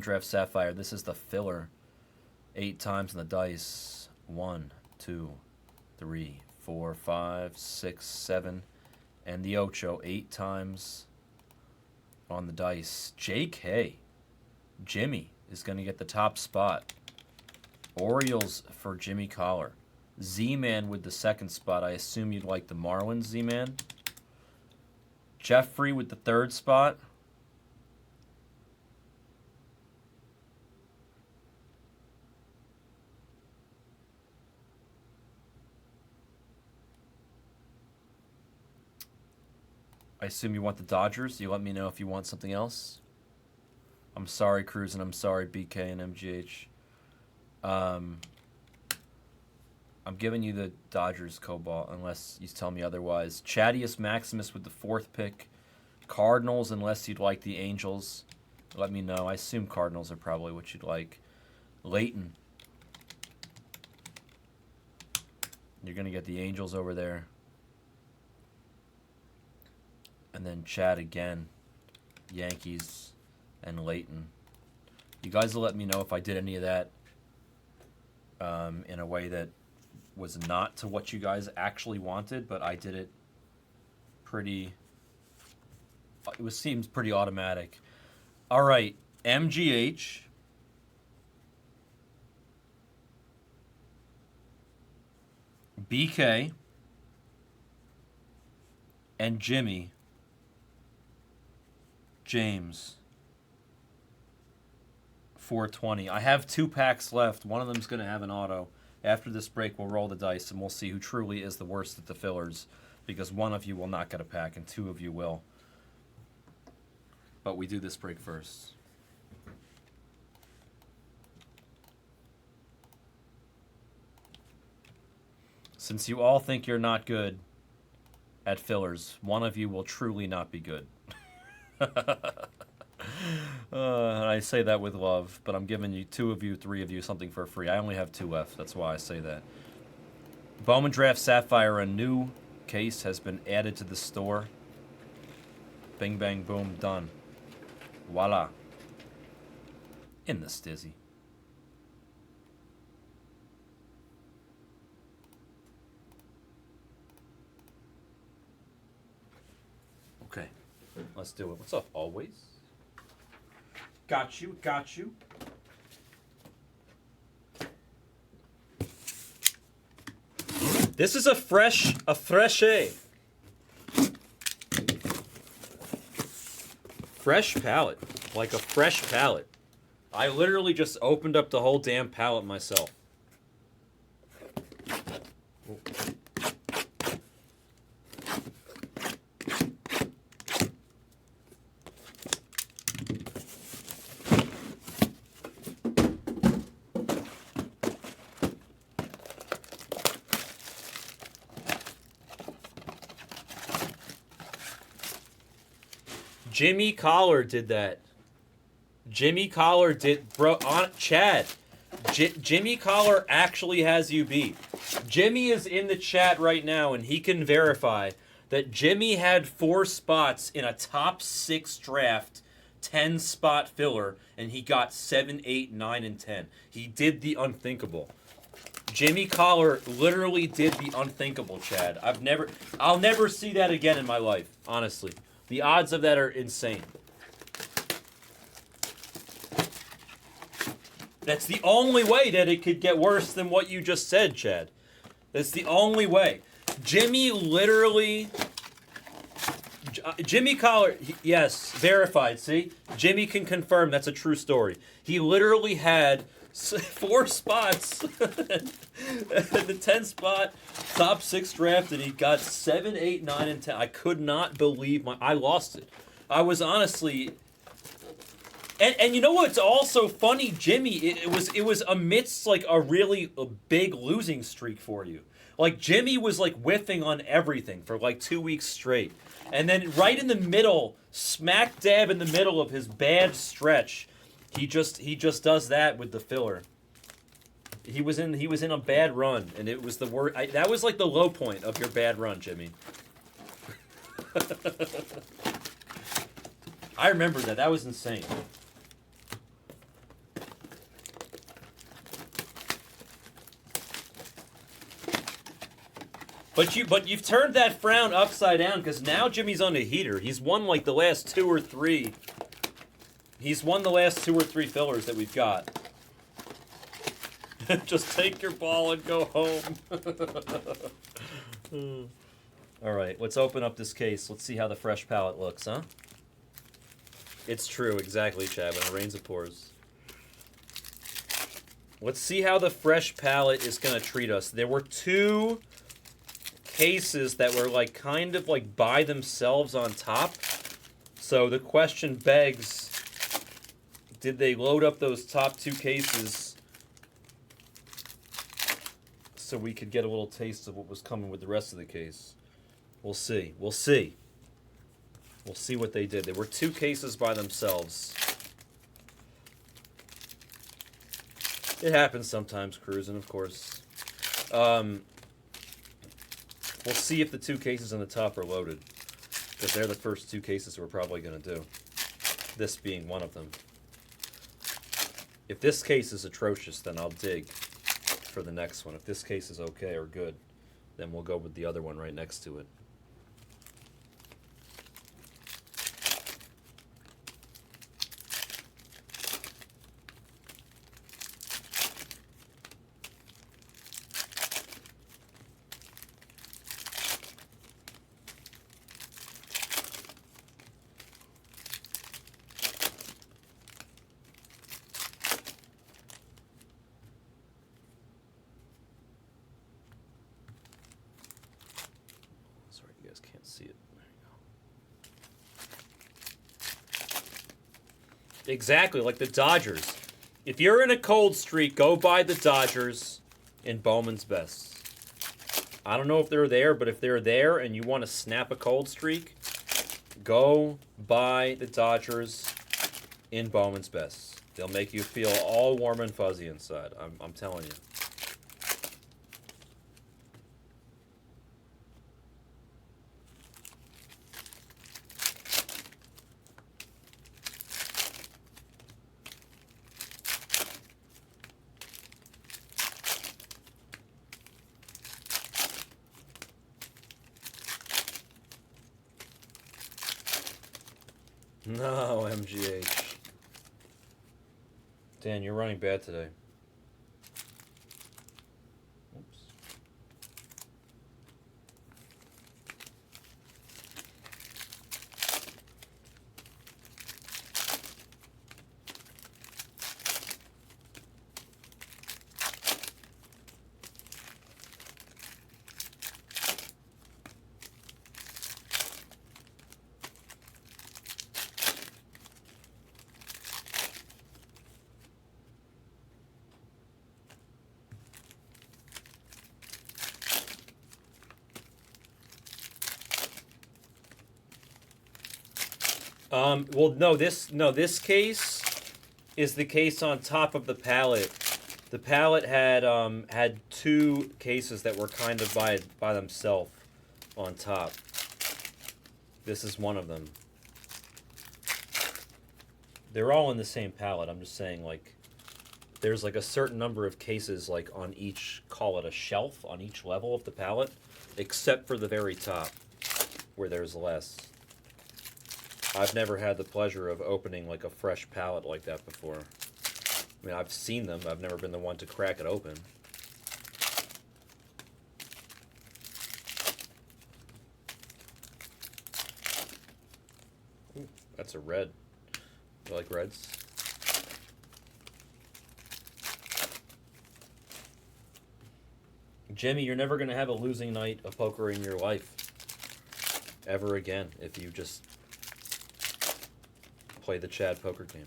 Draft Sapphire. This is the filler. 8 times in the dice. 1, 2, 3, 4, 5, 6, 7, and the Ocho. 8 times on the dice. JK. Jimmy is going to get the top spot. Orioles for Jimmy Collar. Z-Man with the second spot. I assume you'd like the Marlins, Z-Man. Jeffrey with the third spot. I assume you want the Dodgers. You let me know if you want something else. I'm sorry, Cruz, and I'm sorry, BK and MGH. I'm giving you the Dodgers, Cobalt, unless you tell me otherwise. Chadius Maximus with the 4th pick. Cardinals, unless you'd like the Angels. Let me know. I assume Cardinals are probably what you'd like. Leighton. You're going to get the Angels over there. And then Chad again. Yankees and Leighton. You guys will let me know if I did any of that in a way that was not to what you guys actually wanted, but I did it pretty... seems pretty automatic. All right, MGH. BK. And Jimmy. James. 420. I have 2 packs left. One of them's going to have an auto. After this break, we'll roll the dice, and we'll see who truly is the worst at the fillers, because one of you will not get a pack, and 2 of you will. But we do this break first. Since you all think you're not good at fillers, one of you will truly not be good. I say that with love, but I'm giving you 2 of you, 3 of you something for free. I only have 2 left. That's why I say that. Bowman Draft Sapphire, a new case has been added to the store. Bing, bang, boom, done. Voila. In the stizzy. Okay, let's do it. What's up, always? Got you, got you. This is a fresh A. Fresh palette. Like a fresh palette. I literally just opened up the whole damn palette myself. Jimmy Collar did that. Jimmy Collar did, bro, on Chad. Jimmy Collar actually has you beat. Jimmy is in the chat right now, and he can verify that Jimmy had 4 spots in a top 6 draft, 10-spot filler, and he got 7, 8, 9, and 10. He did the unthinkable. Jimmy Collar literally did the unthinkable, Chad. I'll never see that again in my life, honestly. The odds of that are insane. That's the only way that it could get worse than what you just said, Chad. That's the only way. Jimmy literally... Jimmy Collar, yes, verified, see? Jimmy can confirm that's a true story. He literally had 4 spots the 10 spot top 6 draft, and he got 7, 8, 9, and 10. I could not believe I lost it. I was honestly, and you know what's also funny, Jimmy, it was amidst like a really big losing streak for you. Like Jimmy was like whiffing on everything for like 2 weeks straight, and then right in the middle, smack dab in the middle of his bad stretch, he just does that with the filler. He was in a bad run, and it was the worst. That was like the low point of your bad run, Jimmy. I remember that. That was insane. But you've turned that frown upside down because now Jimmy's on a heater. He's won like the last 2 or 3. He's won the last 2 or 3 fillers that we've got. Just take your ball and go home. All right, let's open up this case. Let's see how the fresh palette looks, huh? It's true, exactly, Chad. When it rains, it pours. Let's see how the fresh palette is going to treat us. There were 2 cases that were like kind of like by themselves on top. So the question begs, did they load up those top 2 cases so we could get a little taste of what was coming with the rest of the case? We'll see. We'll see. We'll see what they did. There were 2 cases by themselves. It happens sometimes, cruising, of course. We'll see if the 2 cases on the top are loaded. Because they're the first 2 cases we're probably going to do. This being one of them. If this case is atrocious, then I'll dig for the next one. If this case is okay or good, then we'll go with the other one right next to it. Can't see it. There you go. Exactly, like the Dodgers. If you're in a cold streak, go buy the Dodgers in Bowman's Best. I don't know if they're there, but if they're there and you want to snap a cold streak, go buy the Dodgers in Bowman's Best. They'll make you feel all warm and fuzzy inside. I'm telling you. No, MGH. Dan, you're running bad today. Oops. Well, no, this case is the case on top of the palette. The palette had 2 cases that were kind of by themselves on top. This is one of them. They're all in the same palette. I'm just saying, like, there's like a certain number of cases like on each, call it a shelf, on each level of the palette, except for the very top, where there's less. I've never had the pleasure of opening like a fresh palette like that before. I mean, I've seen them. I've never been the one to crack it open. Ooh, that's a red. You like reds? Jimmy, you're never going to have a losing night of poker in your life ever again if you just play the Chad poker game.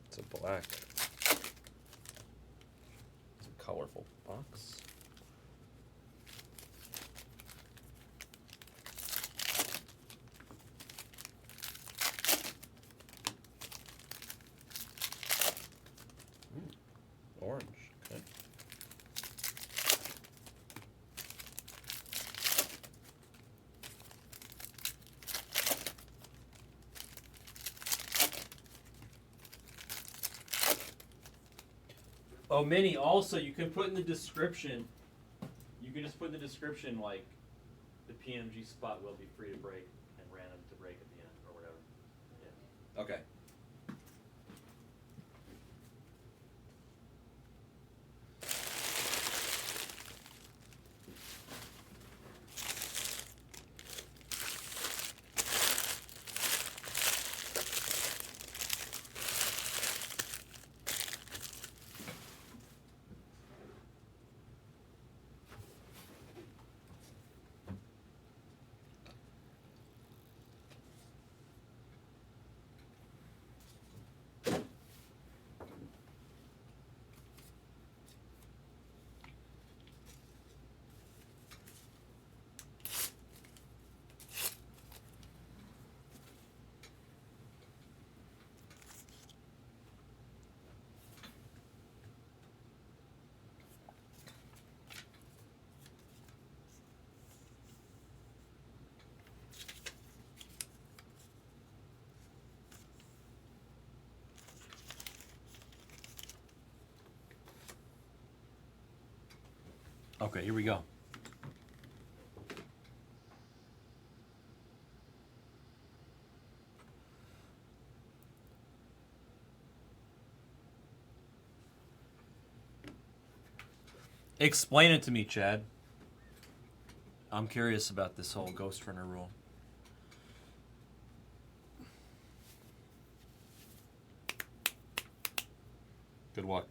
It's a black. It's a colorful box. Orange, okay. Oh, Minnie, also, you can put in the description, you can just put in the description, like, the PMG spot will be free to break and random to break at the end, or whatever. Yeah. Okay. Okay, here we go. Explain it to me, Chad. I'm curious about this whole Ghost Runner rule. Good luck.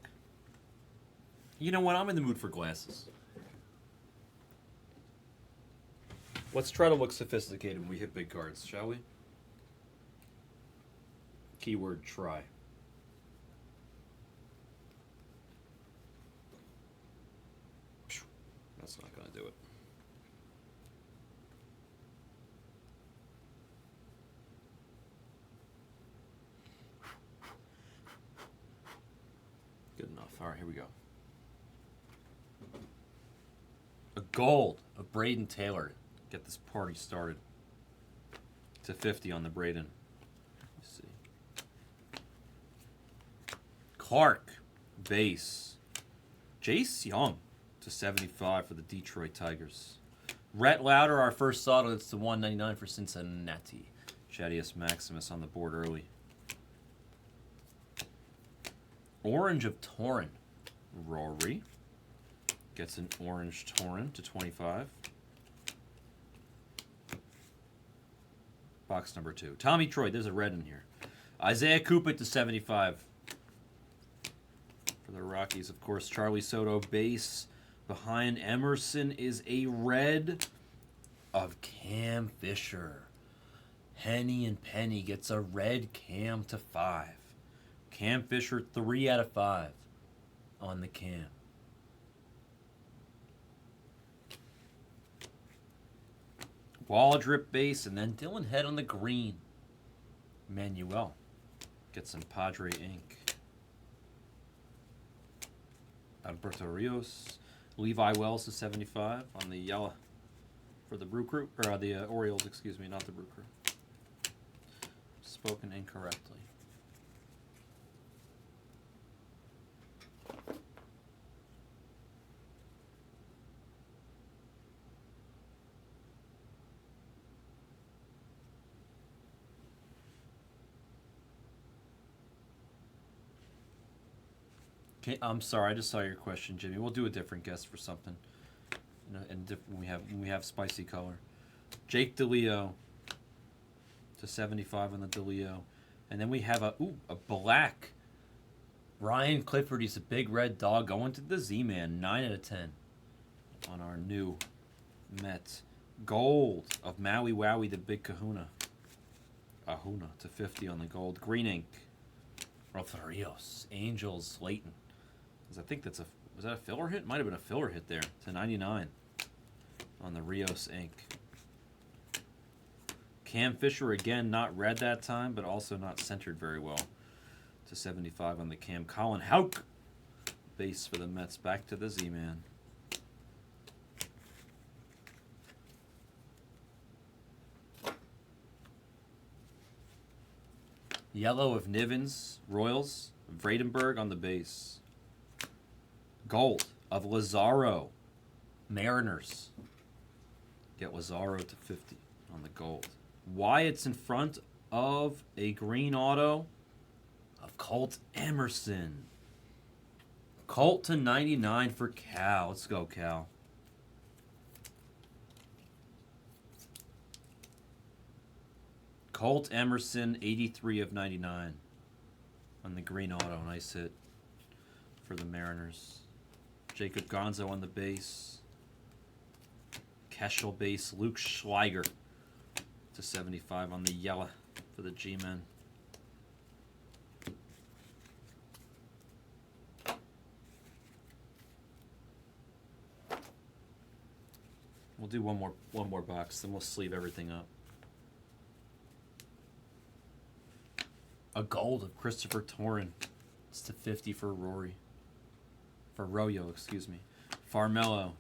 You know what? I'm in the mood for glasses. Let's try to look sophisticated when we hit big cards, shall we? Keyword try. That's not going to do it. Good enough. All right, here we go. A gold of Braden Taylor. Get this party started. To 50 on the Braden. Let's see. Clark, base. Jace Young to 75 for the Detroit Tigers. Rhett Lauder, our first auto. It's to 199 for Cincinnati. Chadius Maximus on the board early. Orange of Torrin. Rory gets an orange Torrin to 25. Box number 2. Tommy Troy, there's a red in here. Isaiah Cooper to 75. For the Rockies, of course, Charlie Soto base. Behind Emerson is a red of Cam Fisher. Henny and Penny gets a red Cam to 5. Cam Fisher, 3 out of 5 on the Cam. Wall drip base, and then Dylan Head on the green. Manuel gets some Padre ink. Alberto Rios. Levi Wells to 75 on the yellow for the Brew Crew, or the Orioles, excuse me, not the Brew Crew. Spoken incorrectly. Okay, I'm sorry, I just saw your question, Jimmy. We'll do a different guess for something. And we have spicy color. Jake DeLeo to 75 on the DeLeo. And then we have a black Ryan Clifford. He's a big red dog going to the Z-Man. 9 out of 10 on our new Mets. Gold of Maui Wowie, the big kahuna. Ahuna to 50 on the gold. Green ink. Rafa Rios. Angels Leighton. I think was that a filler hit? Might have been a filler hit there. To 99 on the Rios ink. Cam Fisher, again, not red that time, but also not centered very well. To 75 on the Cam. Colin Houck, base for the Mets. Back to the Z-Man. Yellow of Nivens, Royals. Vradenberg on the base. Gold of Lazaro. Mariners. Get Lazaro to 50 on the gold. Wyatt's in front of a green auto of Colt Emerson. Colt to 99 for Cal. Let's go, Cal. Colt Emerson, 83 of 99 on the green auto. Nice hit for the Mariners. Jacob Gonzo on the base. Keschel base. Luke Schleiger to 75 on the yellow for the G-Men. We'll do one more box, then we'll sleeve everything up. A gold of Christopher Torrin. It's to 50 for Rory. For Royo, excuse me. Farmello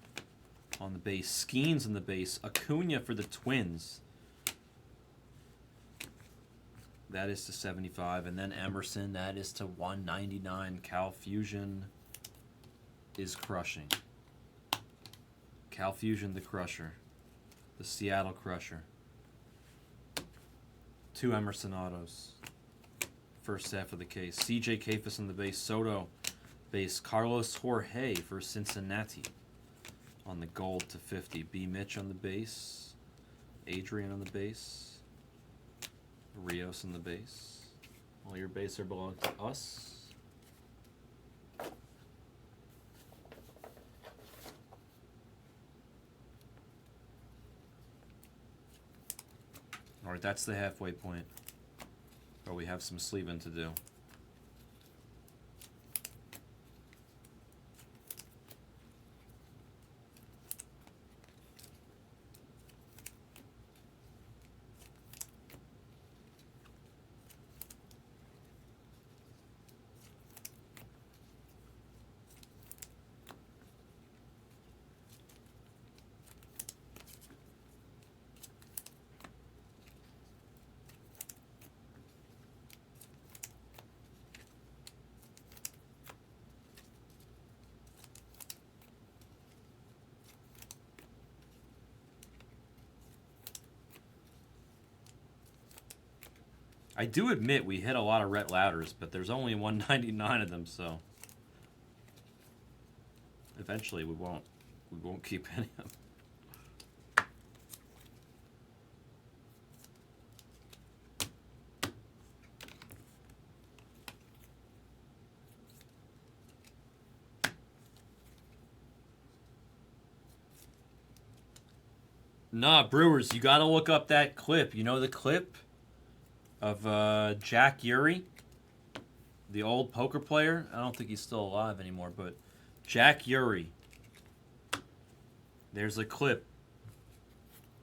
on the base. Skeens on the base. Acuna for the Twins. That is to 75. And then Emerson, that is to 199. Cal Fusion is crushing. Cal Fusion, the Crusher. The Seattle Crusher. 2 Emerson autos. First half of the case. CJ Kafis on the base. Soto base. Carlos Jorge for Cincinnati on the gold to 50. B. Mitch on the base. Adrian on the base. Rios on the base. All your base are belong to us. All right, that's the halfway point. But we have some sleeving to do. I do admit we hit a lot of Rhett Louders, but there's only 199 of them, so eventually we won't keep any of them. Nah, Brewers, you gotta look up that clip. You know the clip of Jack Urey, the old poker player? I don't think he's still alive anymore, but Jack Urey. There's a clip.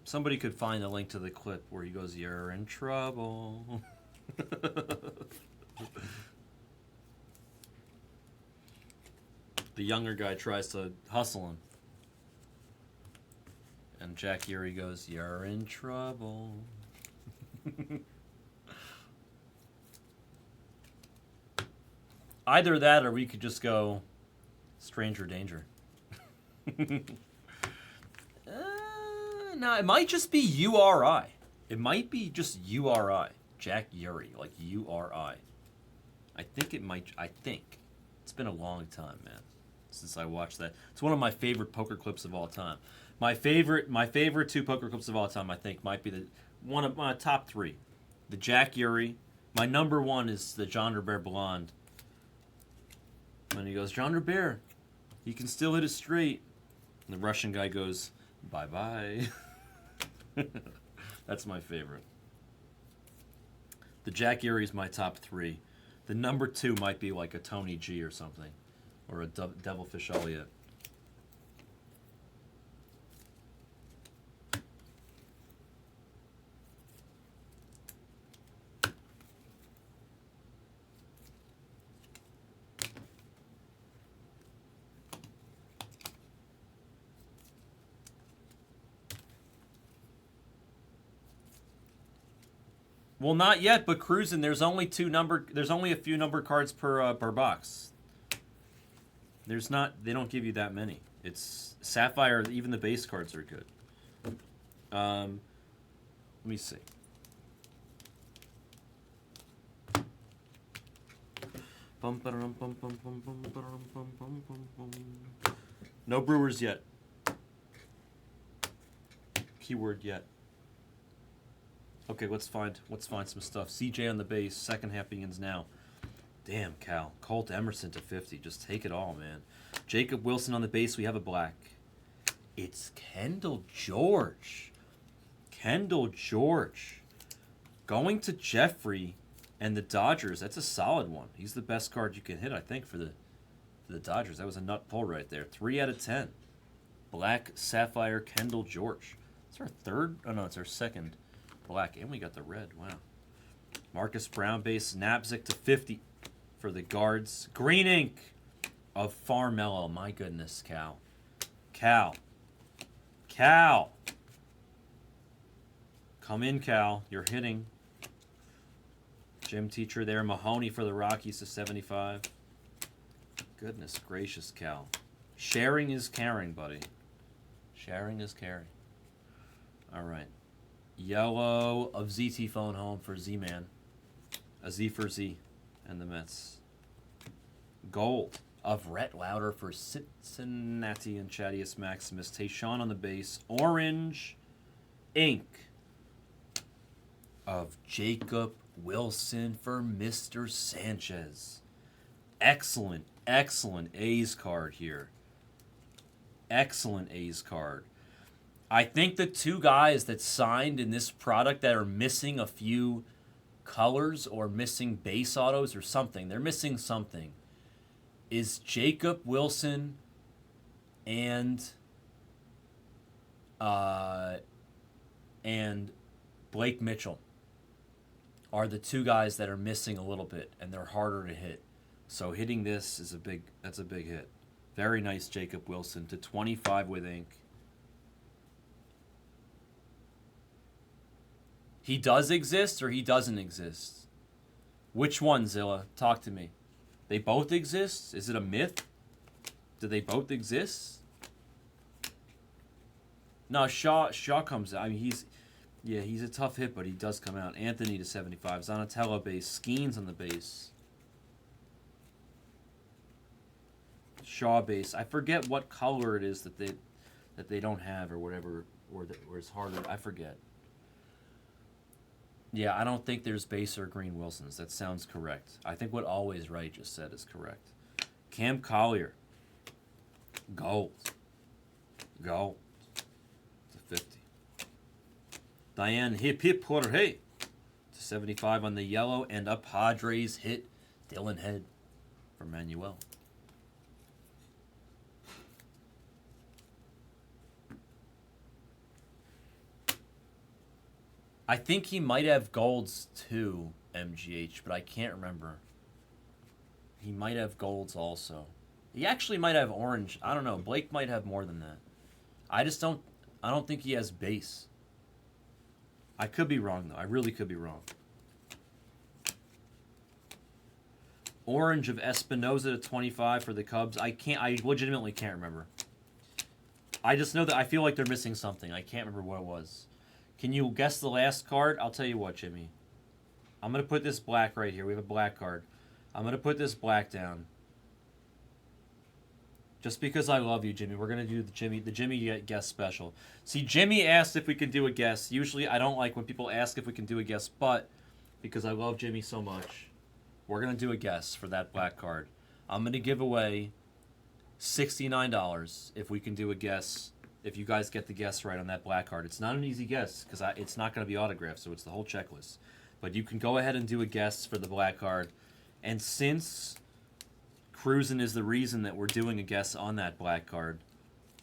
Somebody could find a link to the clip where he goes, "You're in trouble." The younger guy tries to hustle him. And Jack Urey goes, "You're in trouble." Either that or we could just go Stranger Danger. No, it might just be URI. It might be just URI. Jack Urey, like URI. I think. It's been a long time, man, since I watched that. It's one of my favorite poker clips of all time. My favorite 2 poker clips of all time, I think, might be one of my top 3. The Jack Urey. My number 1 is the John Robert Blonde. When he goes, "John Robert, he can still hit it straight." And the Russian guy goes, "Bye-bye." That's my favorite. The Jack Urey is my top 3. The number 2 might be like a Tony G or something. Or a Devilfish Elliott. Well, not yet, but cruising. There's only a few number cards per box. There's not. They don't give you that many. It's Sapphire. Even the base cards are good. Let me see. No Brewers yet. Keyword yet. Okay, let's find some stuff. CJ on the base. Second half begins now. Damn, Cal. Colt Emerson to 50. Just take it all, man. Jacob Wilson on the base. We have a black. It's Kendall George. Kendall George. Going to Jeffrey and the Dodgers. That's a solid one. He's the best card you can hit, I think, for the Dodgers. That was a nut pull right there. 3 out of 10. Black Sapphire Kendall George. It's our third. Oh, no, it's our second black. And we got the red. Wow. Marcus Brown base. Knapzik to 50 for the guards. Green ink of Farmello. My goodness, Cal. Cal. Come in, Cal. You're hitting. Gym teacher there. Mahoney for the Rockies to 75. Goodness gracious, Cal. Sharing is caring, buddy. Sharing is caring. All right. Yellow of ZT phone home for Z-Man. A Z for Z and the Mets. Gold of Rhett Lauder for Cincinnati and Chadius Maximus. Tayshaun on the base. Orange ink of Jacob Wilson for Mr. Sanchez. Excellent A's card here. Excellent A's card. I think the two guys that signed in this product that are missing a few colors or missing base autos or something, they're missing something, is Jacob Wilson and Blake Mitchell are the two guys that are missing a little bit, and they're harder to hit. So hitting this is that's a big hit. Very nice Jacob Wilson to 25 with ink. He does exist or he doesn't exist? Which one, Zilla? Talk to me. They both exist? Is it a myth? Do they both exist? No, Shaw comes out. I mean, he's a tough hit, but he does come out. Anthony to 75. Zonatello base. Skeens on the base. Shaw base. I forget what color it is that they don't have or whatever, or it's harder. I forget. Yeah, I don't think there's base or green Wilsons. That sounds correct. I think what Always Right just said is correct. Cam Collier. Gold. To 50. Diane Hip Jorge to 75 on the yellow, and a Padres hit. Dylan Head for Manuel. I think he might have golds too, MGH, but I can't remember. He might have golds also. He actually might have orange. I don't know. Blake might have more than that. I don't think he has base. I could be wrong, though. I really could be wrong. Orange of Espinoza to 25 for the Cubs. I legitimately can't remember. I just know that I feel like they're missing something. I can't remember what it was. Can you guess the last card? I'll tell you what, Jimmy. I'm going to put this black right here. We have a black card. I'm going to put this black down. Just because I love you, Jimmy. We're going to do the Jimmy guess special. See, Jimmy asked if we could do a guess. Usually I don't like when people ask if we can do a guess, but because I love Jimmy so much, we're going to do a guess for that black card. I'm going to give away $69 if we can do a guess. If you guys get the guess right on that black card. It's not an easy guess because it's not going to be autographed, so it's the whole checklist. But you can go ahead and do a guess for the black card. And since Cruisin' is the reason that we're doing a guess on that black card,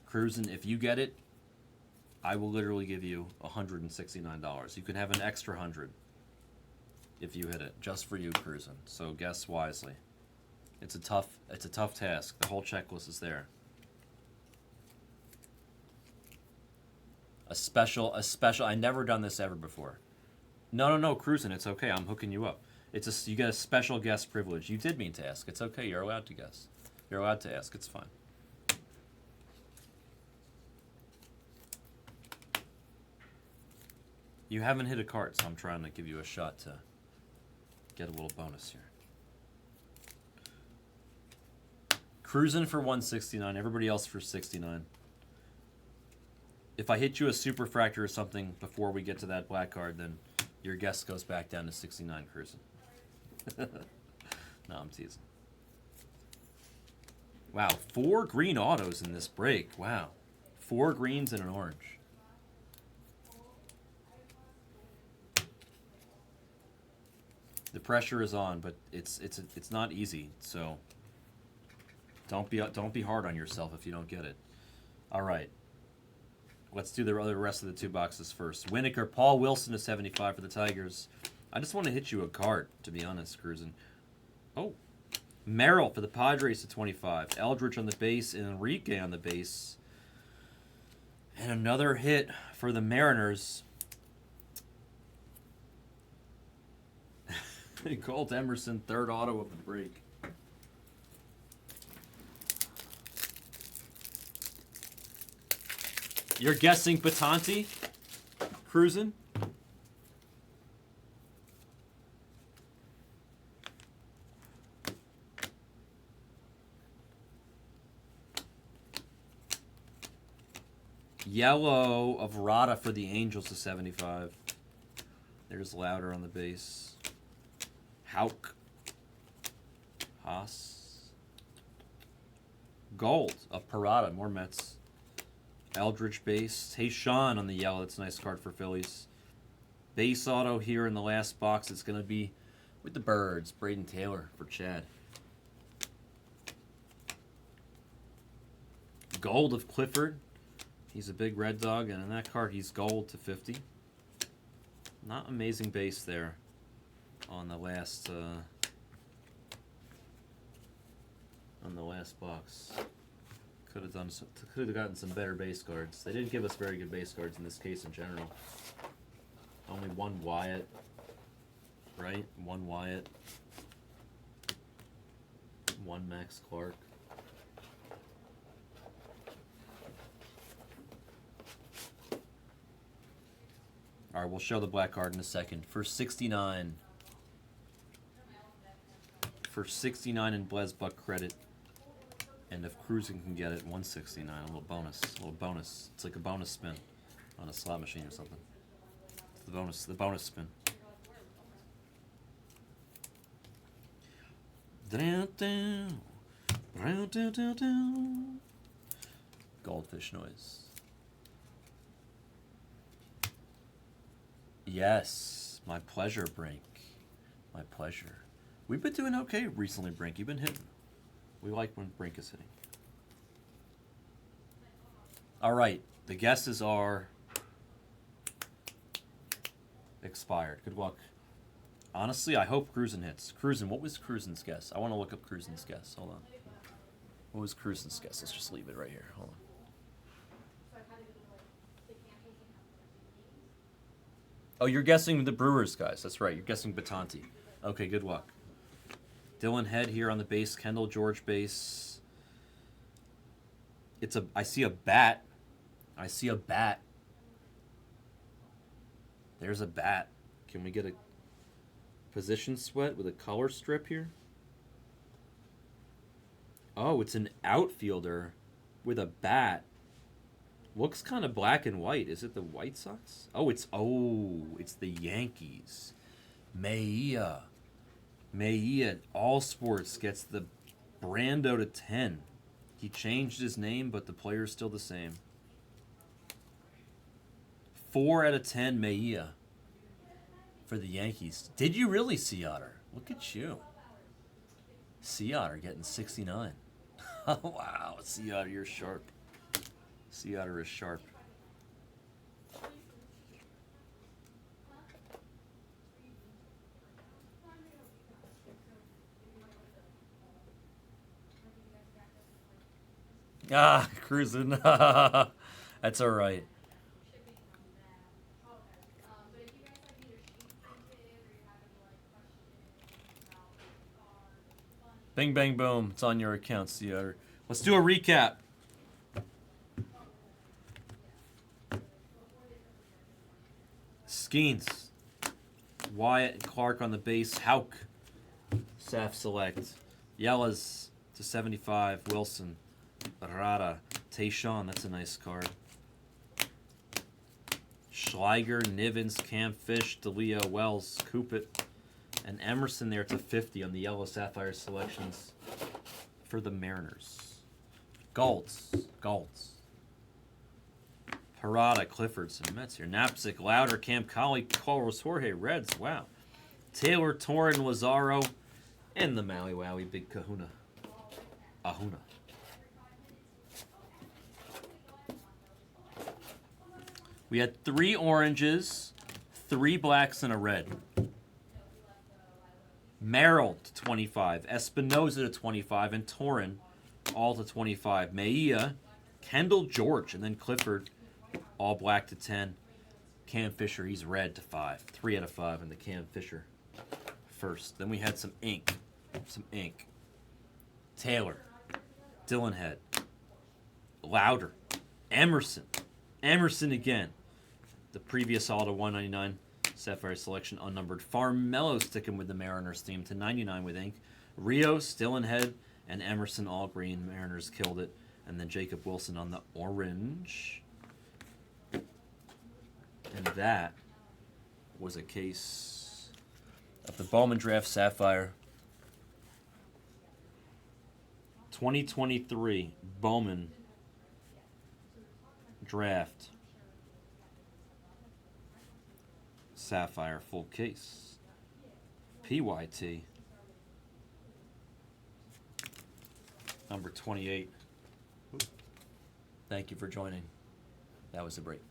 Cruisin', if you get it, I will literally give you $169. You can have an extra 100 if you hit it, just for you, Cruisin'. So guess wisely. It's a tough task. The whole checklist is there. A special. I never done this ever before. No, Cruisin', it's okay. I'm hooking you up. You get a special guest privilege. You did mean to ask. It's okay. You're allowed to guess. You're allowed to ask. It's fine. You haven't hit a card, so I'm trying to give you a shot to get a little bonus here. Cruising for 169. Everybody else for 69. If I hit you a super fractor or something before we get to that black card, then your guess goes back down to 69 cruising. No, I'm teasing. Wow, 4 green autos in this break. Wow. 4 greens and an orange. The pressure is on, but it's not easy. So don't be hard on yourself if you don't get it. All right. Let's do the rest of the 2 boxes first. Winokur, Paul Wilson to 75 for the Tigers. I just want to hit you a card, to be honest, cruising. Oh. Merrill for the Padres to 25. Eldridge on the base and Enrique on the base. And another hit for the Mariners. Colt Emerson, 3rd auto of the break. You're guessing Batanti? Cruising? Yellow of Rada for the Angels to 75. There's Louder on the base. Hauk. Haas. Gold of Parada. More Mets. Eldridge base. Tayshaun on the yellow. That's a nice card for Phillies. Base auto here in the last box. It's going to be with the Birds. Braden Taylor for Chad. Gold of Clifford. He's a big Red Dog. And in that card, he's gold to 50. Not amazing base there on the last box. Could have gotten some better base cards. They didn't give us very good base cards in this case in general. Only 1 Wyatt, right? 1 Wyatt. 1 Max Clark. All right, we'll show the black card in a second. For 69. For 69 in Blesbuck credit. And if Cruising can get it, 169. A little bonus. A little bonus. It's like a bonus spin on a slot machine or something. It's the bonus spin. Goldfish noise. Yes, my pleasure, Brink. My pleasure. We've been doing okay recently, Brink. You've been hitting. We like when Brink is hitting. All right, the guesses are expired. Good luck. Honestly, I hope Cruisin' hits. Cruisin', what was Cruisin's guess? I want to look up Cruisin's guess. Hold on. What was Cruisin's guess? Let's just leave it right here. Hold on. Oh, you're guessing the Brewers, guys. That's right. You're guessing Batanti. Okay, good luck. Dylan Head here on the base. Kendall George base. I see a bat. I see a bat. There's a bat. Can we get a position sweat with a color strip here? Oh, it's an outfielder with a bat. Looks kind of black and white. Is it the White Sox? It's the Yankees. Mejia All Sports gets the Brando to 10. He changed his name, but the player's still the same. 4 out of 10 Mejia for the Yankees. Did you really, Sea Otter? Look at you. Sea Otter getting 69. Oh, wow. Sea Otter, you're sharp. Sea Otter is sharp. Cruising. That's all right. Bing, bang, boom. It's on your account, Seattle. Let's do a recap. Skeens. Wyatt and Clark on the base. Hauk. Saf select. Yellas to 75. Wilson. Rada. Tayshawn. That's a nice card. Schleiger, Nivens, Cam Fish, DeLeo, Wells, Coopit, and Emerson there to 50 on the yellow Sapphire selections for the Mariners. Galtz. Parada, Clifford, some Mets here. Knapsick, Louder, Cam Colley, Carlos Jorge, Reds, wow. Taylor, Torrin, Lazaro, and the Maui Wowie Big Kahuna. Ahuna. We had 3 oranges, 3 blacks, and a red. Merrill to 25, Espinoza to 25, and Torrin all to 25. Maia, Kendall, George, and then Clifford all black to 10. Cam Fisher, he's red to 5. 3 out of 5 in the Cam Fisher first. Then we had some ink. Taylor, Dylan Head, Louder, Emerson again. The previous all to 199 Sapphire selection unnumbered. Farmello sticking with the Mariners theme to 99 with ink. Rios, Dylan Head, and Emerson all green. Mariners killed it. And then Jacob Wilson on the orange. And that was a case of the Bowman Draft Sapphire 2023 Bowman Draft Sapphire full case. PYT number 28. Thank you for joining. That was a break.